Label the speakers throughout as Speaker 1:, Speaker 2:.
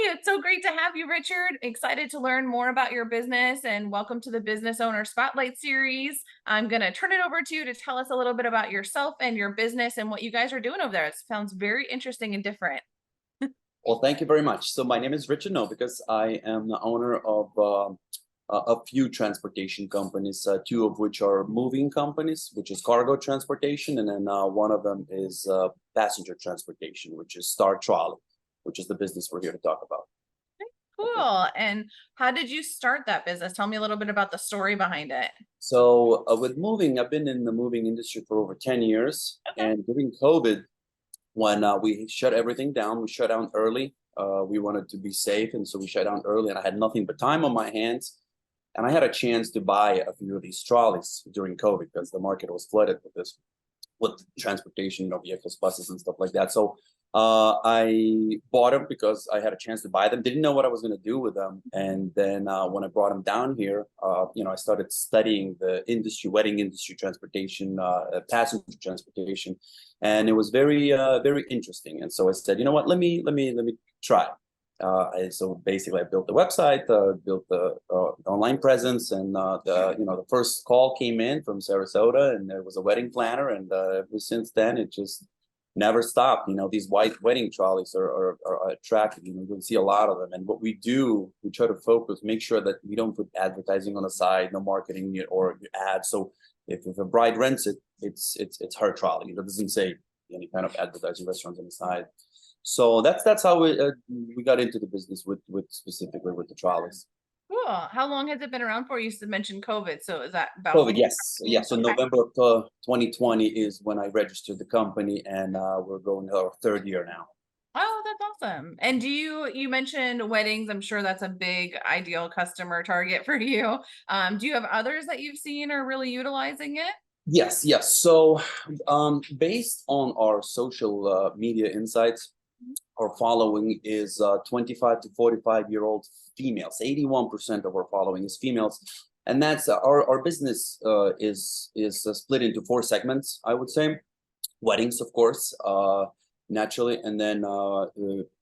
Speaker 1: it's so great to have you, Richard. Excited to learn more about your business and welcome to the Business Owner Spotlight Series. I'm going to turn it over to you to tell us a little bit about yourself and your business and what you guys are doing over there. It sounds very interesting and different.
Speaker 2: Well, thank you very much. So my name is Richard Novikas. I am the owner of a few transportation companies, two of which are moving companies, which is cargo transportation, and then one of them is passenger transportation, which is Star Trolley, which is the business we're here to talk about.
Speaker 1: Cool. And how did you start that business? Tell me a little bit about the story behind it.
Speaker 2: So with moving, I've been in the moving industry for over 10 years,
Speaker 1: Okay.
Speaker 2: and during COVID, when we shut everything down, we shut down early. We wanted to be safe, and so we shut down early, and I had nothing but time on my hands. And I had a chance to buy a few of these trolleys during COVID because the market was flooded with transportation, vehicles, buses, and stuff like that. So I bought them because I had a chance to buy them. Didn't know what I was going to do with them. And then when I brought them down here, I started studying the industry, wedding industry, transportation, passenger transportation, and it was very interesting. And so I said, you know what, let me try. So basically, I built the website, built the online presence, and the first call came in from Sarasota, and there was a wedding planner, and ever since then, it just never stopped. These white wedding trolleys are attractive. You can see a lot of them, and what we do, we try to focus, make sure that we don't put advertising on the side, no marketing or ads. So if a bride rents it, it's her trolley. It doesn't say any kind of advertising restaurants on the side. So that's how we got into the business with specifically with the trolleys.
Speaker 1: Cool. How long has it been around for? You mentioned COVID. So is that about
Speaker 2: COVID,
Speaker 1: when
Speaker 2: yes,
Speaker 1: you
Speaker 2: yeah.
Speaker 1: started?
Speaker 2: So
Speaker 1: Okay.
Speaker 2: November of 2020 is when I registered the company, and we're going to our third year now.
Speaker 1: Oh, that's awesome. And you mentioned weddings. I'm sure that's a big ideal customer target for you. Do you have others that you've seen are really utilizing it?
Speaker 2: Yes, yes. So based on our social media insights, our following is 25 to 45-year-old females. 81% of our following is females, and that's our business is split into four segments, I would say. Weddings, of course, naturally, and then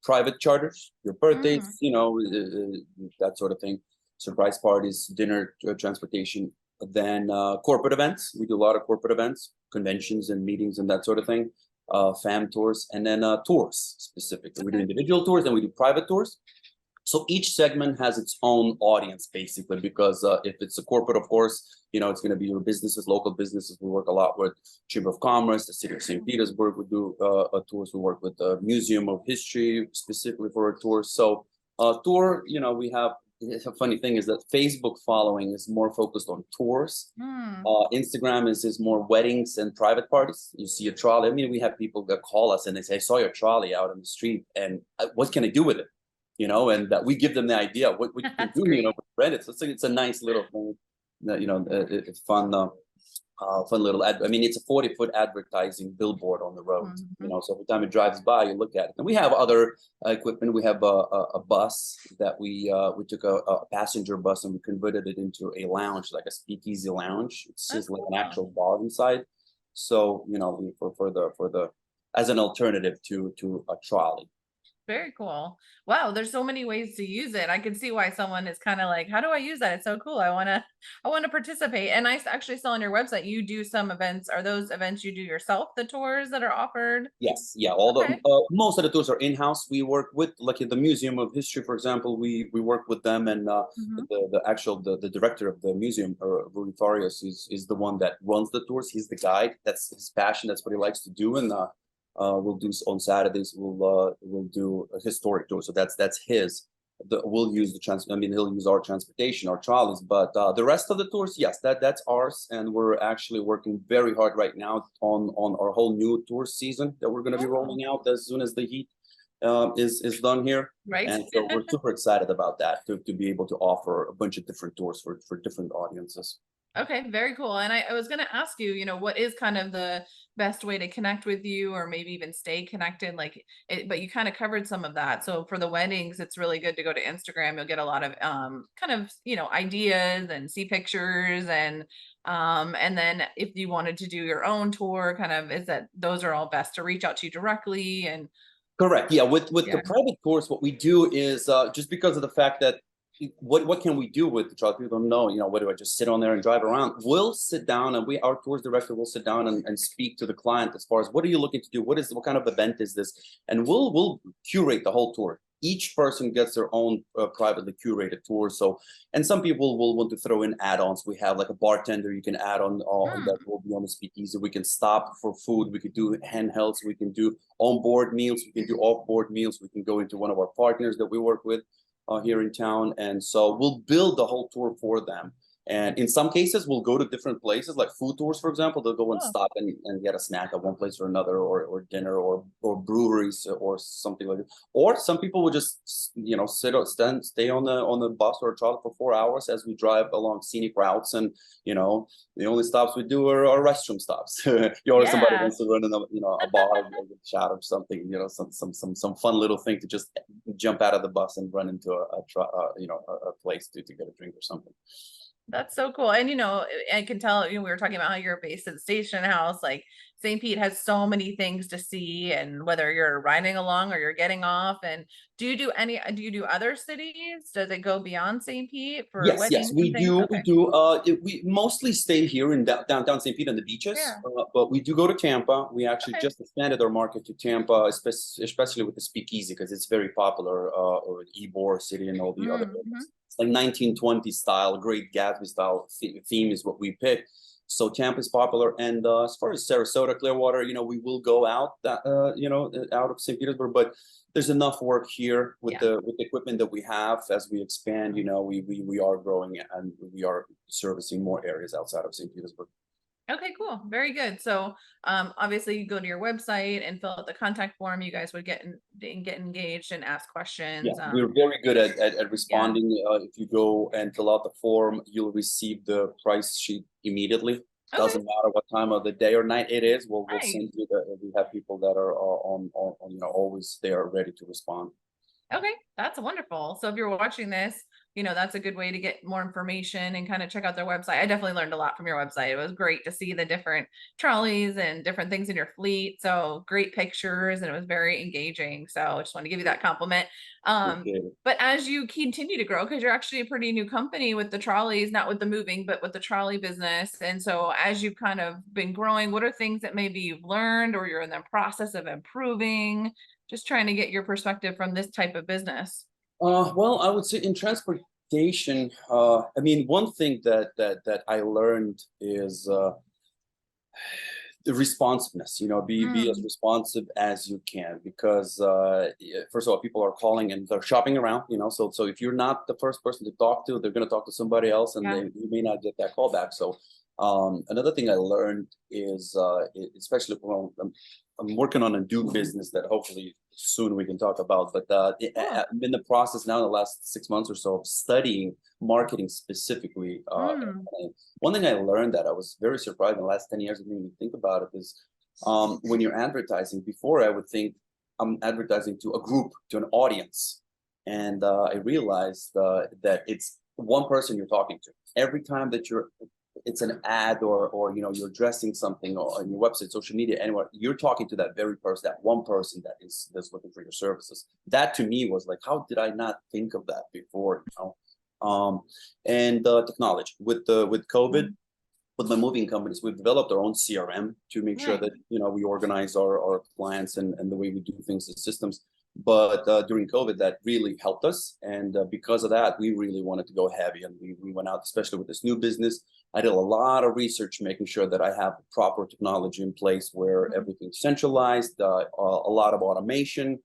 Speaker 2: private charters, your birthdays,
Speaker 1: Mm,
Speaker 2: that sort of thing, surprise parties, dinner, transportation. Then corporate events. We do a lot of corporate events, conventions and meetings and that sort of thing. Fam tours, and then tours specifically. We do
Speaker 1: okay.
Speaker 2: individual tours and we do private tours. So each segment has its own audience, basically, because if it's a corporate, of course, it's going to be your businesses, local businesses. We work a lot with Chamber of Commerce, the City of St. Petersburg. We do tours. We work with the Museum of History specifically for our tours. So tour, we have. A funny thing is that Facebook following is more focused on tours.
Speaker 1: Mm,
Speaker 2: Instagram is more weddings and private parties. You see a trolley. I mean, we have people that call us and they say, "I saw your trolley out on the street, and what can I do with it?" And we give them the idea what you can
Speaker 1: that's
Speaker 2: do.
Speaker 1: great.
Speaker 2: Rent it. So it's a nice little thing. It's fun. Fun little ad. I mean, it's a 40-foot advertising billboard on the road.
Speaker 1: Mhm.
Speaker 2: So every time it drives by, you look at it. And we have other equipment. We have a bus that we took a passenger bus and we converted it into a lounge, like a speakeasy lounge. It's
Speaker 1: That's
Speaker 2: just like an
Speaker 1: cool.
Speaker 2: actual bar inside. So for the as an alternative to a trolley.
Speaker 1: Very cool. Wow, there's so many ways to use it. I can see why someone is kind of like, how do I use that? It's so cool. I want to participate. And actually saw on your website you do some events. Are those events you do yourself, the tours that are offered?
Speaker 2: Yes, yeah. All the
Speaker 1: Okay.
Speaker 2: most of the tours are in-house. We work with, like in the Museum of History, for example. We work with them, and
Speaker 1: Mhm.
Speaker 2: the director of the museum, Rui Farias, is the one that runs the tours. He's the guide. That's his passion. That's what he likes to do. And we'll do on Saturdays. We'll do a historic tour. So that's his. We'll use I mean, he'll use our transportation, our trolleys, but the rest of the tours, yes, that's ours, and we're actually working very hard right now on our whole new tour season that we're going to be
Speaker 1: Oh,
Speaker 2: rolling out as soon as the heat is done here,
Speaker 1: right.
Speaker 2: and so we're super excited about that to be able to offer a bunch of different tours for different audiences.
Speaker 1: Okay, very cool. And I was going to ask you, what is kind of the best way to connect with you or maybe even stay connected? But you kind of covered some of that. So for the weddings, it's really good to go to Instagram. You'll get a lot of kind of, ideas and see pictures and then if you wanted to do your own tour, kind of is that those are all best to reach out to you directly and
Speaker 2: Correct. Yeah, with the
Speaker 1: Yeah.
Speaker 2: private tours, what we do is just because of the fact that what can we do with the child? People don't know, what do I just sit on there and drive around? We'll sit down and our tours director will sit down and speak to the client as far as what are you looking to do? What kind of event is this? And we'll curate the whole tour. Each person gets their own privately curated tour. So, and some people will want to throw in add-ons. We have like a bartender you can add on that
Speaker 1: Hmm.
Speaker 2: will be on the speakeasy. We can stop for food. We could do handhelds. We can do on-board meals. We can do off-board meals. We can go into one of our partners that we work with here in town. And so we'll build the whole tour for them. And in some cases, we'll go to different places, like food tours, for example. They'll go and
Speaker 1: Cool.
Speaker 2: stop and get a snack at one place or another, or dinner, or breweries or something like that. Or some people will just, stay on the bus or trolley for 4 hours as we drive along scenic routes. And the only stops we do are restroom stops. Or somebody
Speaker 1: Yeah.
Speaker 2: wants to run in a bar, or get shot or something. Some fun little thing to just jump out of the bus and run into a place to get a drink or something.
Speaker 1: That's so cool. And I can tell, we were talking about how you're based at Station House, like St. Pete has so many things to see, and whether you're riding along or you're getting off. And do you do other cities? Does it go beyond St. Pete for
Speaker 2: Yes,
Speaker 1: weddings and
Speaker 2: we
Speaker 1: things?
Speaker 2: do. We
Speaker 1: Okay.
Speaker 2: do. We mostly stay here in downtown St. Pete on the beaches,
Speaker 1: Yeah.
Speaker 2: but we do go to Tampa. We actually
Speaker 1: Okay.
Speaker 2: just expanded our market to Tampa, especially with the speakeasy, because it's very popular, or Ybor City and all the other
Speaker 1: Mm-hmm.
Speaker 2: areas. It's like 1920s style, Great Gatsby style theme is what we pick. So Tampa is popular, and as far as Sarasota, Clearwater, we will go out out of St. Petersburg, but there's enough work here with
Speaker 1: Yeah.
Speaker 2: the equipment that we have. As we expand, we are growing and we are servicing more areas outside of St. Petersburg.
Speaker 1: Okay, cool. Very good. So, obviously you go to your website and fill out the contact form. You guys would get engaged and ask
Speaker 2: Yeah,
Speaker 1: questions.
Speaker 2: we're very good at
Speaker 1: Yeah.
Speaker 2: responding. If you go and fill out the form, you'll receive the price sheet immediately.
Speaker 1: Okay.
Speaker 2: Doesn't matter what time of the day or night it is. We'll
Speaker 1: Nice.
Speaker 2: send you the. We have people that are always there ready to respond.
Speaker 1: Okay, that's wonderful. So if you're watching this, that's a good way to get more information and kind of check out their website. I definitely learned a lot from your website. It was great to see the different trolleys and different things in your fleet. So great pictures, and it was very engaging. So I just want to give you that compliment.
Speaker 2: Appreciate it.
Speaker 1: But as you continue to grow, because you're actually a pretty new company with the trolleys, not with the moving, but with the trolley business. And so as you've kind of been growing, what are things that maybe you've learned or you're in the process of improving? Just trying to get your perspective from this type of business.
Speaker 2: Well, I would say in transportation, I mean, one thing that I learned is the responsiveness. Be as
Speaker 1: Mm,
Speaker 2: responsive as you can, because first of all, people are calling and they're shopping around. So if you're not the first person to talk to, they're going to talk to somebody else, and
Speaker 1: yeah.
Speaker 2: you may not get that call back. So another thing I learned is, especially when I'm working on a new business that hopefully soon we can talk about. But
Speaker 1: Cool.
Speaker 2: I'm in the process now, in the last 6 months or so, of studying marketing specifically.
Speaker 1: Mm,
Speaker 2: And one thing I learned that I was very surprised in the last 10 years of me think about it is, when you're advertising. Before, I would think I'm advertising to a group, to an audience, and I realized that it's one person you're talking to. Every time that it's an ad, or you're addressing something, or on your website, social media, anywhere, you're talking to that very person, that one person that's looking for your services. That to me was like, how did I not think of that before? And technology with COVID,
Speaker 1: mm,
Speaker 2: with my moving companies, we've developed our own CRM to make sure
Speaker 1: nice.
Speaker 2: that we organize our clients and the way we do things, the systems. But during COVID, that really helped us, and because of that, we really wanted to go heavy, and we went out, especially with this new business. I did a lot of research, making sure that I have proper technology in place, where
Speaker 1: Mhm.
Speaker 2: everything's centralized, a lot of automation,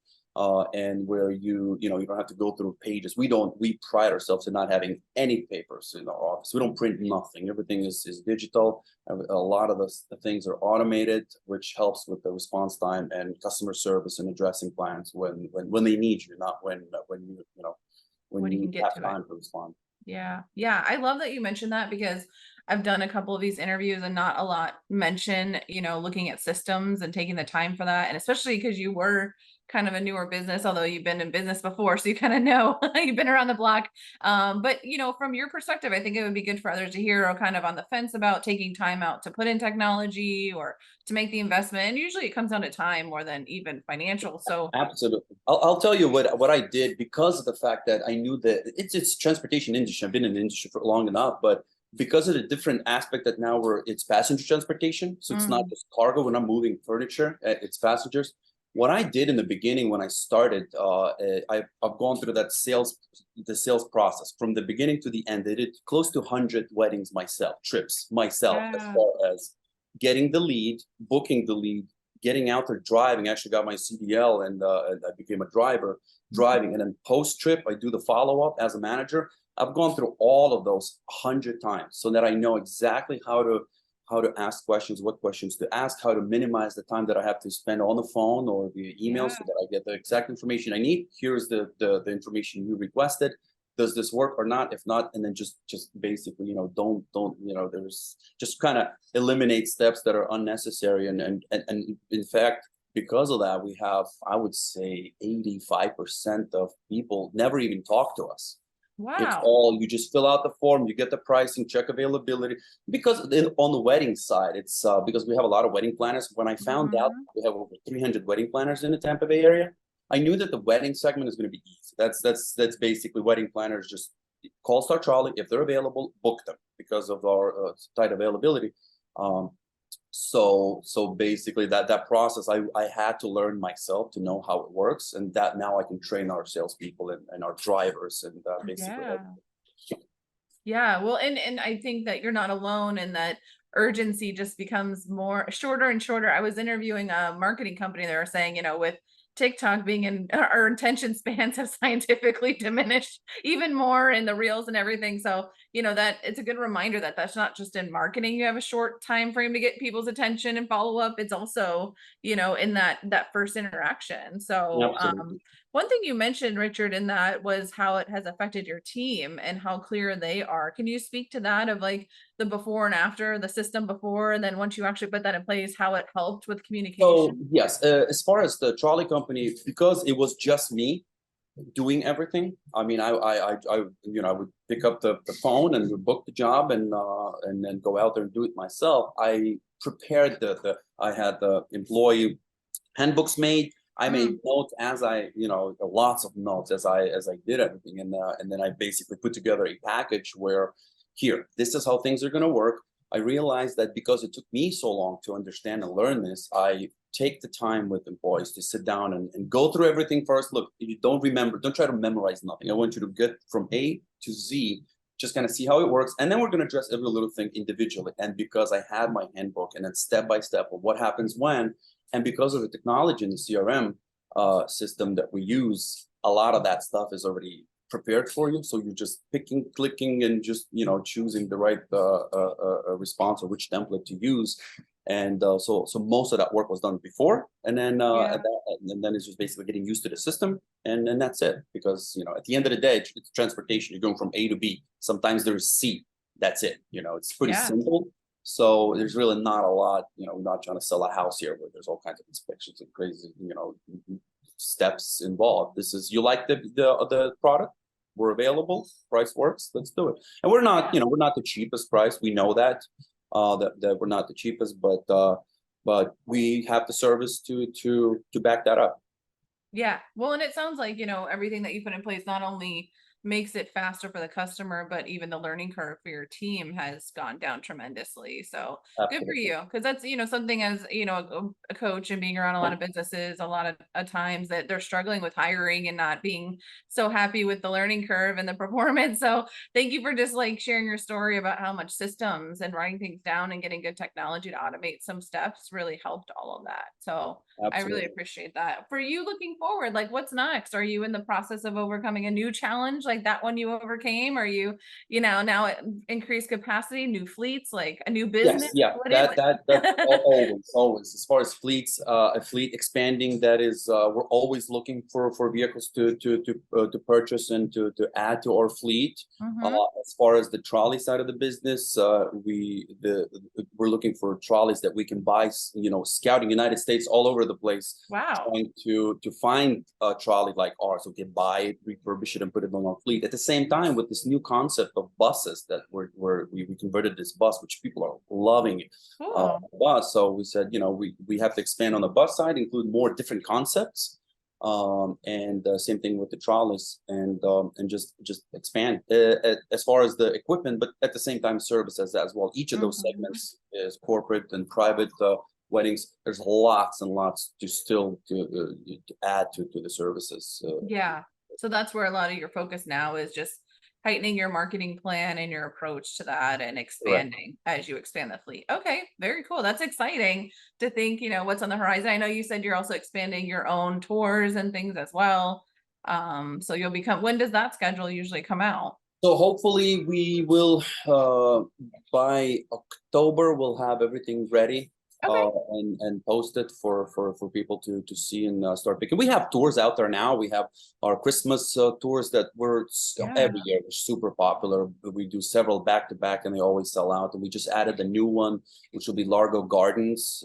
Speaker 2: and where you don't have to go through pages. We pride ourselves in not having any papers in our office. We don't print nothing. Everything is digital. A lot of the things are automated, which helps with the response time and customer service and addressing clients when they need you, not when
Speaker 1: When you
Speaker 2: you
Speaker 1: can get
Speaker 2: have
Speaker 1: to it.
Speaker 2: time to respond.
Speaker 1: Yeah. Yeah. I love that you mentioned that because I've done a couple of these interviews and not a lot mention, looking at systems and taking the time for that. And especially because you were kind of a newer business, although you've been in business before, so you kind of know you've been around the block. But from your perspective, I think it would be good for others to hear, or kind of on the fence about taking time out to put in technology or to make the investment. And usually it comes down to time more than even financial. So
Speaker 2: Absolutely. I'll tell you what I did because of the fact that I knew that it's transportation industry. I've been in the industry for long enough, but because of the different aspect that now it's passenger transportation, so it's not
Speaker 1: mm,
Speaker 2: just cargo. We're not moving furniture. It's passengers. What I did in the beginning when I started, I've gone through the sales process from the beginning to the end. I did close to 100 weddings myself, trips myself, as
Speaker 1: yeah.
Speaker 2: far as getting the lead, booking the lead, getting out there driving. I actually got my CDL, and I became a driver driving. And then post trip, I do the follow up as a manager. I've gone through all of those 100 times so that I know exactly how to ask questions, what questions to ask, how to minimize the time that I have to spend on the phone or via email,
Speaker 1: Yeah.
Speaker 2: so that I get the exact information I need. Here's the information you requested. Does this work or not? If not, and then just basically, don't there's just kind of eliminate steps that are unnecessary. And in fact, because of that, we have, I would say, 85% of people never even talk to us. It's
Speaker 1: Wow.
Speaker 2: all, you just fill out the form, you get the pricing, check availability. Because on the wedding side, it's because we have a lot of wedding planners. When I found out
Speaker 1: Mhm.
Speaker 2: we have over 300 wedding planners in the Tampa Bay area, I knew that the wedding segment is going to be easy. That's basically wedding planners just call Star Trolley if they're available, book them because of our tight availability. Um, so basically that process I had to learn myself to know how it works, and that now I can train our salespeople and our drivers, and basically
Speaker 1: Yeah. Yeah, well, and I think that you're not alone, and that urgency just becomes more shorter and shorter. I was interviewing a marketing company. They were saying, with TikTok being in our attention spans have scientifically diminished even more in the reels and everything. So, that it's a good reminder that that's not just in marketing. You have a short time frame to get people's attention and follow up. It's also, in that first interaction. So,
Speaker 2: absolutely.
Speaker 1: one thing you mentioned, Richard, in that was how it has affected your team and how clear they are. Can you speak to that, of like the before and after, the system before, and then once you actually put that in place, how it helped with
Speaker 2: So
Speaker 1: communication?
Speaker 2: yes, as far as the trolley company, because it was just me doing everything. I mean, I would pick up the phone and would book the job, and then go out there and do it myself. I prepared I had the employee handbooks made. I made
Speaker 1: Mm,
Speaker 2: notes as lots of notes as I did everything, and then I basically put together a package where, here, this is how things are going to work. I realized that because it took me so long to understand and learn this, I take the time with employees to sit down and go through everything first. Look, if you don't try to memorize nothing. I want you to get from A to Z, just kind of see how it works. And then we're going to address every little thing individually. And because I had my handbook and then step by step of what happens when, and because of the technology in the CRM system that we use, a lot of that stuff is already prepared for you. So you're just picking, clicking, and just choosing the right response or which template to use. And so most of that work was done before, and then
Speaker 1: yeah.
Speaker 2: and then it's just basically getting used to the system, and that's it. Because at the end of the day, it's transportation. You're going from A to B. Sometimes there's C. That's it. It's pretty
Speaker 1: Yeah.
Speaker 2: simple. So there's really not a lot. We're not trying to sell a house here where there's all kinds of inspections and crazy steps involved. This is, you like the product, we're available, price works, let's do it. And we're not,
Speaker 1: Yeah.
Speaker 2: we're not the cheapest price. We know that that we're not the cheapest, but we have the service to back that up.
Speaker 1: Yeah. Well, and it sounds like, everything that you put in place not only makes it faster for the customer, but even the learning curve for your team has gone down tremendously. So good for
Speaker 2: Absolutely.
Speaker 1: you. Cause that's, something as, a coach and being around a lot of businesses, a lot of times that they're struggling with hiring and not being so happy with the learning curve and the performance. So thank you for just like sharing your story about how much systems and writing things down and getting good technology to automate some steps really helped all of that. So I really
Speaker 2: Absolutely.
Speaker 1: appreciate that. For you looking forward, like what's next? Are you in the process of overcoming a new challenge like that one you overcame? Or now at increased capacity, new fleets, like a new business?
Speaker 2: Yes, yeah,
Speaker 1: What is
Speaker 2: that
Speaker 1: it?
Speaker 2: always. As far as fleets, a fleet expanding, that is, we're always looking for vehicles to purchase and to add to our fleet.
Speaker 1: Hmm.
Speaker 2: As far as the trolley side of the business, we're looking for trolleys that we can buy, scouting United States all over the place,
Speaker 1: Wow.
Speaker 2: trying to find a trolley like ours. So we can buy it, refurbish it, and put it on our fleet. At the same time, with this new concept of buses that we converted this bus, which people are loving it.
Speaker 1: Cool.
Speaker 2: Bus. So we said, we have to expand on the bus side, include more different concepts, and same thing with the trolleys, and just expand as far as the equipment, but at the same time services as well. Each of those
Speaker 1: Mhm.
Speaker 2: segments is corporate and private weddings. There's lots and lots to add to the services.
Speaker 1: Yeah. So that's where a lot of your focus now is, just tightening your marketing plan and your approach to that and
Speaker 2: Correct.
Speaker 1: expanding as you expand the fleet. Okay, very cool. That's exciting to think, what's on the horizon. I know you said you're also expanding your own tours and things as well. So you'll become, when does that schedule usually come out?
Speaker 2: So hopefully we will, by October, we'll have everything ready,
Speaker 1: Okay.
Speaker 2: and posted for people to see and start picking. We have tours out there now. We have our Christmas tours that
Speaker 1: Yeah.
Speaker 2: every year, they're super popular. We do several back to back, and they always sell out. And we just added a new one, which will be Largo Gardens.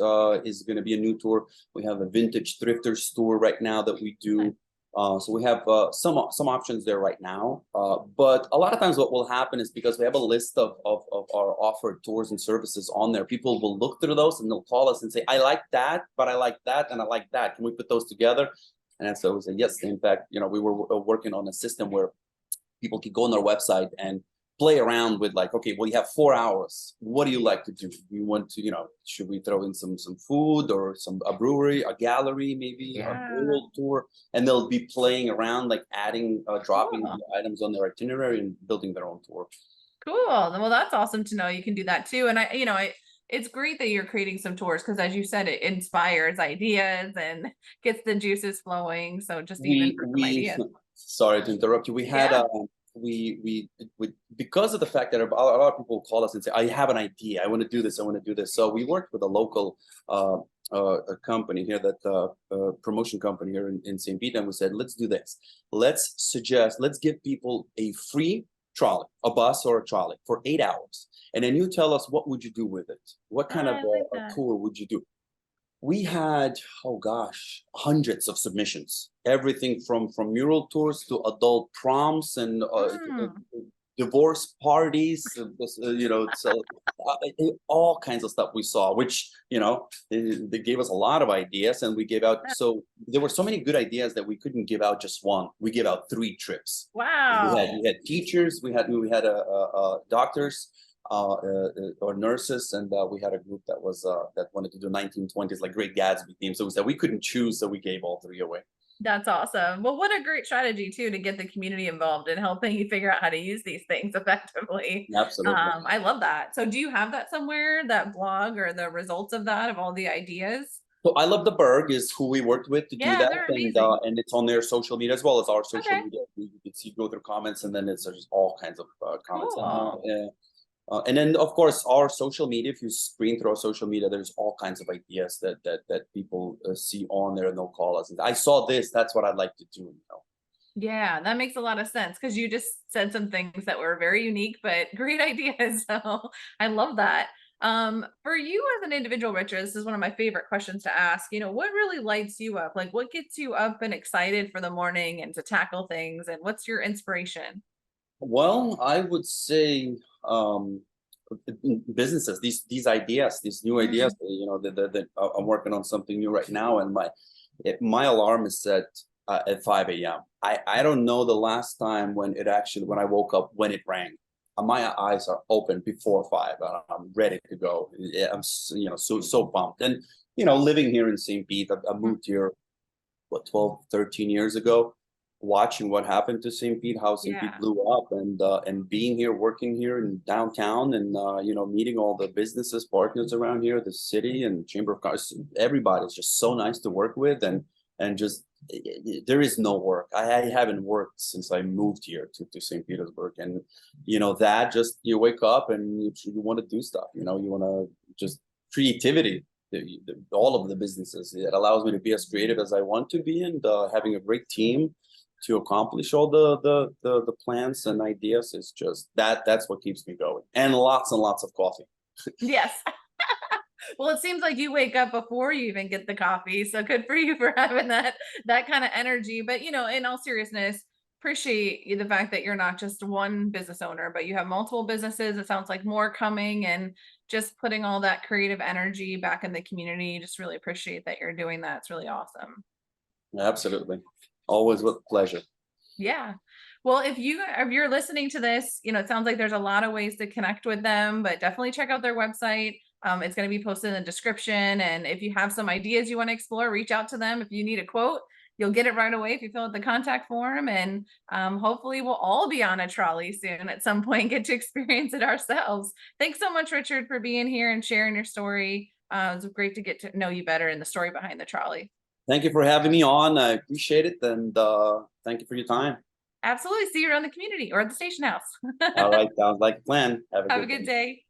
Speaker 2: Is going to be a new tour. We have a Vintage Thrifters tour right now that we do. So we have some options there right now, but a lot of times what will happen is, because we have a list of our offered tours and services on there, people will look through those and they'll call us and say, I like that, but I like that, and I like that. Can we put those together? And so we say yes. In fact, we were working on a system where people could go on their website and play around with, like, okay, well, you have 4 hours. What do you like to do? You want to, should we throw in some food, or a brewery, a gallery, maybe a
Speaker 1: Yeah.
Speaker 2: rural tour? And they'll be playing around, like adding, dropping
Speaker 1: Cool.
Speaker 2: the items on their itinerary and building their own tour.
Speaker 1: Cool. Well, that's awesome to know you can do that too. And it's great that you're creating some tours, because as you said, it inspires ideas and gets the juices flowing. So just even for some
Speaker 2: We
Speaker 1: ideas.
Speaker 2: sorry to interrupt you. We had
Speaker 1: Yeah.
Speaker 2: we because of the fact that a lot of people call us and say, I have an idea, I want to do this, I want to do this. So we worked with a local a company here, that promotion company here in St. Pete, and we said, let's do this. Let's give people a free trolley, a bus or a trolley, for 8 hours, and then you tell us, what would you do with it? What kind of
Speaker 1: I like
Speaker 2: a
Speaker 1: that.
Speaker 2: tour would you do? We had, oh gosh, hundreds of submissions, everything from mural tours to adult proms and
Speaker 1: Mm.
Speaker 2: divorce parties, so all kinds of stuff we saw, which, they gave us a lot of ideas, and we gave out. So there were so many good ideas that we couldn't give out just one. We gave out 3 trips.
Speaker 1: Wow.
Speaker 2: We had teachers, we had doctors, or nurses, and we had a group that wanted to do 1920s, like Great Gatsby theme. So we said we couldn't choose, so we gave all 3 away.
Speaker 1: That's awesome. Well, what a great strategy too, to get the community involved in helping you figure out how to use these things effectively.
Speaker 2: Absolutely.
Speaker 1: I love that. So do you have that somewhere, that blog or the results of that, of all the ideas?
Speaker 2: So I Love the Berg is who we worked with to do
Speaker 1: Yeah,
Speaker 2: that,
Speaker 1: they're amazing.
Speaker 2: and it's on their social media as well as our social
Speaker 1: Okay,
Speaker 2: media. You can see, go through comments, and then it's just all kinds of comments.
Speaker 1: cool.
Speaker 2: And then, of course, our social media. If you screen through our social media, there's all kinds of ideas that people see on there, and they'll call us. And I saw this. That's what I'd like to do.
Speaker 1: Yeah, that makes a lot of sense, because you just said some things that were very unique but great ideas. So I love that. For you as an individual, Richard, this is one of my favorite questions to ask. What really lights you up? Like, what gets you up and excited for the morning and to tackle things? And what's your inspiration?
Speaker 2: Well, I would say, businesses, these ideas, these new ideas.
Speaker 1: Mm,
Speaker 2: I'm working on something new right now, and my alarm is set at 5 a.m. I don't know the last time when I woke up, when it rang. My eyes are open before 5, and I'm ready to go. Yeah, so pumped. And living here in St. Pete, I
Speaker 1: mm,
Speaker 2: moved here, what, 12, 13 years ago, watching what happened to St. Pete, how St. Pete
Speaker 1: yeah.
Speaker 2: blew up, and being here, working here in downtown, and meeting all the businesses, partners around here, the city and Chamber of Commerce. Everybody's just so nice to work with, and just there is no work. I haven't worked since I moved here to St. Petersburg, and that just you wake up and you want to do stuff. You want to just creativity. All of the businesses, it allows me to be as creative as I want to be, and having a great team to accomplish all the plans and ideas is just that's what keeps me going, and lots of coffee.
Speaker 1: Yes. Well, it seems like you wake up before you even get the coffee. So good for you for having that kind of energy. But in all seriousness, appreciate the fact that you're not just one business owner, but you have multiple businesses. It sounds like more coming, and just putting all that creative energy back in the community. Just really appreciate that you're doing that. It's really awesome.
Speaker 2: Absolutely, always with pleasure.
Speaker 1: Yeah. Well, if you're listening to this, it sounds like there's a lot of ways to connect with them, but definitely check out their website. It's going to be posted in the description. And if you have some ideas you want to explore, reach out to them. If you need a quote, you'll get it right away if you fill out the contact form. And hopefully we'll all be on a trolley soon at some point, get to experience it ourselves. Thanks so much, Richard, for being here and sharing your story. It was great to get to know you better and the story behind the trolley.
Speaker 2: Thank you for having me on. I appreciate it, and thank you for your time.
Speaker 1: Absolutely. See you around the community or at the station house.
Speaker 2: All right, sounds like a plan. Have a
Speaker 1: Have a
Speaker 2: good
Speaker 1: good
Speaker 2: one.
Speaker 1: day.